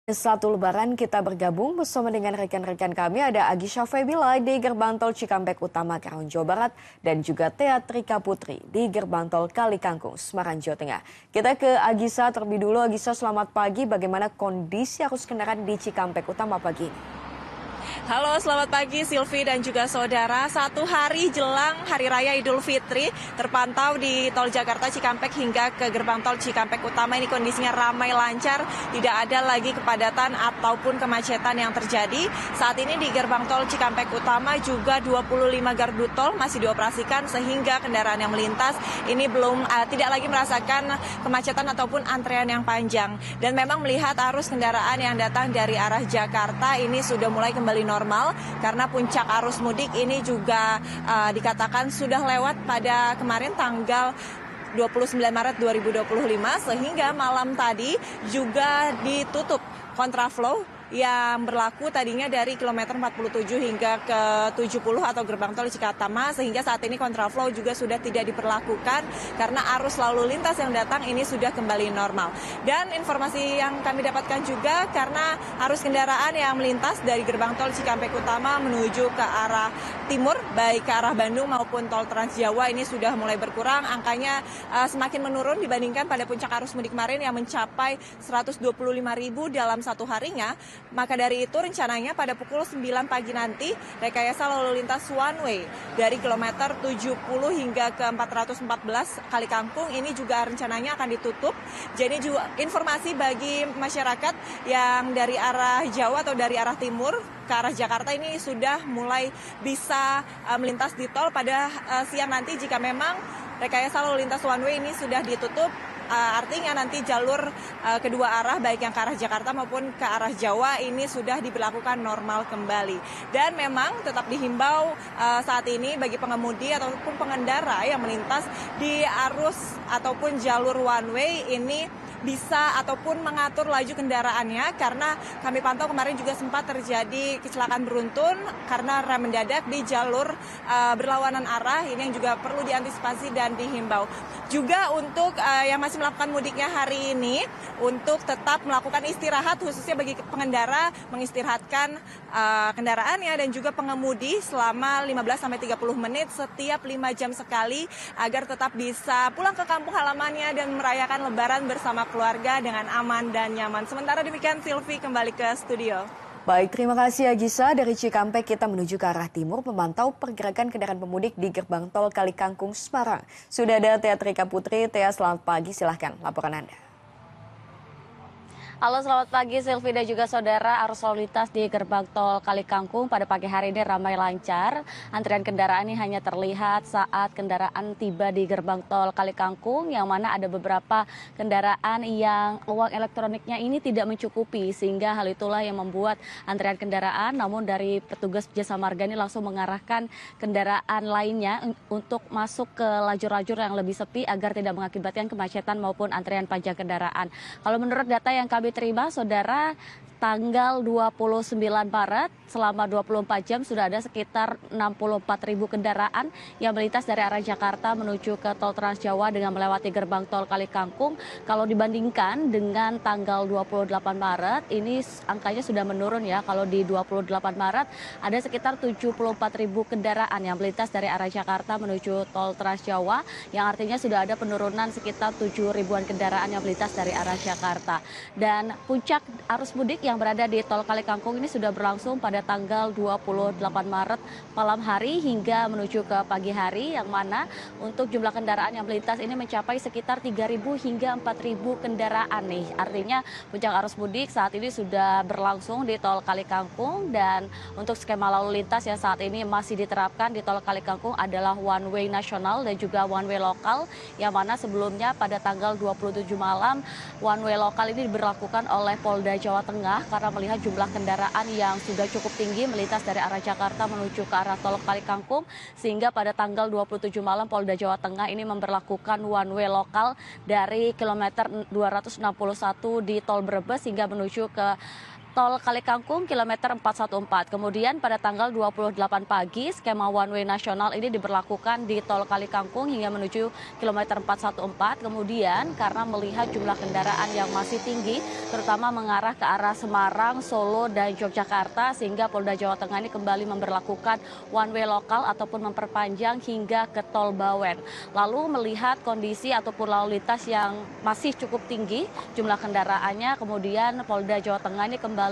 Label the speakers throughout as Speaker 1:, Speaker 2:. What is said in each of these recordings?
Speaker 1: Satu Lebaran kita bergabung bersama dengan rekan-rekan kami ada Agisha Febila di Gerbang Tol Cikampek Utama Karawang Jawa Barat dan juga Teatrika Putri di Gerbang Tol Kalikangkung Semarang Jawa Tengah. Kita ke Agisha terlebih dulu. Agisha, selamat pagi. Bagaimana kondisi arus kendaraan di Cikampek Utama pagi ini?
Speaker 2: Halo, selamat pagi Silvi dan juga saudara. Satu hari jelang Hari Raya Idul Fitri, terpantau di Tol Jakarta Cikampek hingga ke Gerbang Tol Cikampek Utama ini kondisinya ramai lancar, tidak ada lagi kepadatan ataupun kemacetan yang terjadi. Saat ini di Gerbang Tol Cikampek Utama juga 25 gardu tol masih dioperasikan sehingga kendaraan yang melintas ini tidak lagi merasakan kemacetan ataupun antrean yang panjang. Dan memang melihat arus kendaraan yang datang dari arah Jakarta ini sudah mulai kembali normal karena puncak arus mudik ini juga dikatakan sudah lewat pada kemarin tanggal 29 Maret 2025 sehingga malam tadi juga ditutup kontraflow yang berlaku tadinya dari kilometer 47 hingga ke 70 atau gerbang tol Cikatama, sehingga saat ini kontraflow juga sudah tidak diperlakukan karena arus lalu lintas yang datang ini sudah kembali normal. Dan informasi yang kami dapatkan juga karena arus kendaraan yang melintas dari gerbang tol Cikampek Utama menuju ke arah timur, baik ke arah Bandung maupun tol Trans Jawa ini sudah mulai berkurang, angkanya semakin menurun dibandingkan pada puncak arus mudik kemarin yang mencapai 125.000 dalam satu harinya. Maka dari itu rencananya pada pukul 9 pagi nanti rekayasa lalu lintas one way dari kilometer 70 hingga ke 414 Kalikangkung ini juga rencananya akan ditutup. Jadi juga informasi bagi masyarakat yang dari arah Jawa atau dari arah timur ke arah Jakarta ini sudah mulai bisa melintas di tol pada siang nanti jika memang rekayasa lalu lintas one way ini sudah ditutup. Artinya nanti jalur kedua arah baik yang ke arah Jakarta maupun ke arah Jawa ini sudah diberlakukan normal kembali. Dan memang tetap dihimbau saat ini bagi pengemudi ataupun pengendara yang melintas di arus ataupun jalur one way ini bisa ataupun mengatur laju kendaraannya karena kami pantau kemarin juga sempat terjadi kecelakaan beruntun karena rem mendadak di jalur berlawanan arah, ini yang juga perlu diantisipasi dan dihimbau. Juga untuk yang masih melakukan mudiknya hari ini untuk tetap melakukan istirahat khususnya bagi pengendara mengistirahatkan kendaraannya dan juga pengemudi selama 15-30 menit setiap 5 jam sekali agar tetap bisa pulang ke kampung halamannya dan merayakan Lebaran bersama keluarga dengan aman dan nyaman. Sementara demikian Silvi kembali ke studio.
Speaker 1: Baik, terima kasih Agisha. Dari Cikampek kita menuju ke arah timur memantau pergerakan kendaraan pemudik di Gerbang Tol Kalikangkung Semarang. Sudah ada Teatrika Putri. Tea, selamat pagi. Silahkan laporan Anda.
Speaker 3: Halo, selamat pagi Silvi dan juga saudara. Arus lalu lintas di Gerbang Tol Kalikangkung pada pagi hari ini ramai lancar. Antrian kendaraan ini hanya terlihat saat kendaraan tiba di Gerbang Tol Kalikangkung, yang mana ada beberapa kendaraan yang uang elektroniknya ini tidak mencukupi, sehingga hal itulah yang membuat antrian kendaraan. Namun dari petugas Jasa Marga ini langsung mengarahkan kendaraan lainnya untuk masuk ke lajur-lajur yang lebih sepi agar tidak mengakibatkan kemacetan maupun antrian panjang kendaraan. Kalau menurut data yang kami terima, saudara, tanggal 29 Maret selama 24 jam sudah ada sekitar 64.000 kendaraan yang melintas dari arah Jakarta menuju ke tol Trans Jawa dengan melewati gerbang tol Kalikangkung. Kalau dibandingkan dengan tanggal 28 Maret ini angkanya sudah menurun ya. Kalau di 28 Maret ada sekitar 74.000 kendaraan yang melintas dari arah Jakarta menuju tol Trans Jawa, yang artinya sudah ada penurunan sekitar 7.000-an kendaraan yang melintas dari arah Jakarta. Dan puncak arus mudik yang berada di tol Kalikangkung ini sudah berlangsung pada tanggal 28 Maret malam hari hingga menuju ke pagi hari, yang mana untuk jumlah kendaraan yang melintas ini mencapai sekitar 3.000 hingga 4.000 kendaraan nih. Artinya puncak arus mudik saat ini sudah berlangsung di tol Kalikangkung, dan untuk skema lalu lintas yang saat ini masih diterapkan di tol Kalikangkung adalah one way nasional dan juga one way lokal, yang mana sebelumnya pada tanggal 27 malam one way lokal ini diberlakukan oleh Polda Jawa Tengah karena melihat jumlah kendaraan yang sudah cukup tinggi melintas dari arah Jakarta menuju ke arah tol Kalikangkung, sehingga pada tanggal 27 malam Polda Jawa Tengah ini memberlakukan one way lokal dari kilometer 261 di tol Brebes hingga menuju ke tol Kalikangkung kilometer 414. Kemudian pada tanggal 28 pagi skema one way nasional ini diberlakukan di tol Kalikangkung hingga menuju kilometer 414. Kemudian karena melihat jumlah kendaraan yang masih tinggi terutama mengarah ke arah Semarang, Solo dan Yogyakarta sehingga Polda Jawa Tengah ini kembali memberlakukan one way lokal ataupun memperpanjang hingga ke tol Bawen. Lalu melihat kondisi ataupun lalu lintas yang masih cukup tinggi jumlah kendaraannya, kemudian Polda Jawa Tengah ini kembali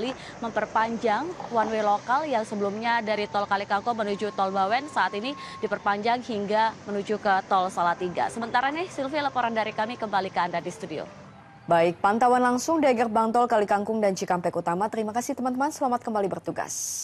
Speaker 3: memperpanjang one way lokal yang sebelumnya dari tol Kalikangkung menuju tol Bawen saat ini diperpanjang hingga menuju ke tol Salatiga. Sementara nih Sylvia, laporan dari kami kembali ke Anda di studio.
Speaker 1: Baik, pantauan langsung dari gerbang tol Kalikangkung dan Cikampek Utama. Terima kasih teman-teman, selamat kembali bertugas.